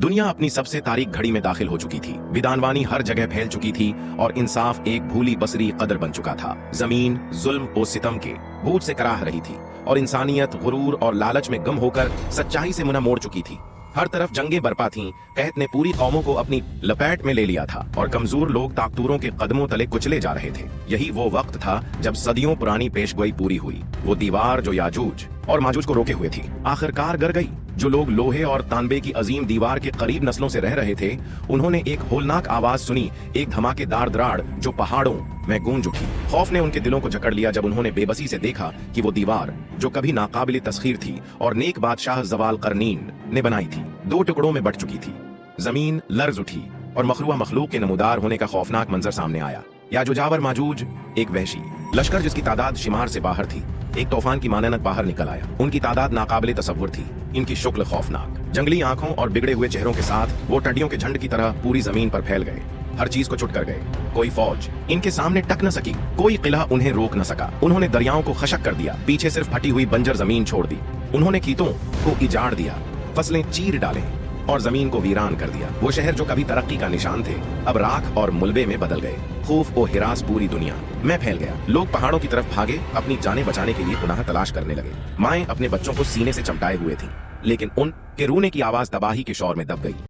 दुनिया अपनी सबसे तारीख घड़ी में दाखिल हो चुकी थी। विदानवानी हर जगह फैल चुकी थी और इंसाफ एक भूली बसरी कदर बन चुका था। जमीन जुल्म और सितम के बोझ से कराह रही थी और इंसानियत गुरूर और लालच में गम होकर सच्चाई से मुंह मोड़ चुकी थी। हर तरफ जंगें बरपा थीं, कहत ने पूरी कौमों को अपनी लपेट में ले लिया था और कमजोर लोग ताकतूरों के कदमों तले कुचले जा रहे थे। यही वो वक्त था जब सदियों पुरानी पेशगोई पूरी हुई। वो दीवार जो याजूज और माजूज को रोके हुए थी आखिरकार गिर गई। जो लोग लोहे और तांबे की अजीम दीवार के करीब नस्लों से रह रहे थे, उन्होंने एक होलनाक आवाज सुनी, एक धमाकेदार दराड़ जो पहाड़ों में गूंज उठी। खौफ ने उनके दिलों को जकड़ लिया जब उन्होंने बेबसी से देखा कि वो दीवार जो कभी नाकाबिल तस्खीर थी और नेक बादशाह जवाल करनीन ने बनाई थी, दो टुकड़ों में बट चुकी थी। जमीन लर्ज उठी और मखलूआ मखलूक के नमूदार होने का खौफनाक मंजर सामने आया। याजुजावर माजूज एक वहशी लश्कर जिसकी तादाद शिमार से बाहर थी, एक तूफान की माननत बाहर निकल आया। उनकी तादाद नाकाबिले तसव्वुर थी, इनकी शुक्ल खौफनाक। जंगली आंखों और बिगड़े हुए चेहरों के साथ वो टड्डियों के झंड की तरह पूरी जमीन पर फैल गए, हर चीज को चुट कर गए। कोई फौज इनके सामने टक न सकी, कोई किला उन्हें रोक न सका। उन्होंने दरियाओं को खशक कर दिया, पीछे सिर्फ फटी हुई बंजर जमीन छोड़ दी। उन्होंने खेतों को इजाड़ दिया, फसलें चीर डाले और जमीन को वीरान कर दिया। वो शहर जो कभी तरक्की का निशान थे, अब राख और मुलबे में बदल गए। खौफ और हिरास पूरी दुनिया में फैल गया। लोग पहाड़ों की तरफ भागे, अपनी जानें बचाने के लिए गुनाह तलाश करने लगे। माएं अपने बच्चों को सीने से चमटाए हुए थीं, लेकिन उन के रोने की आवाज तबाही के शोर में दब गई।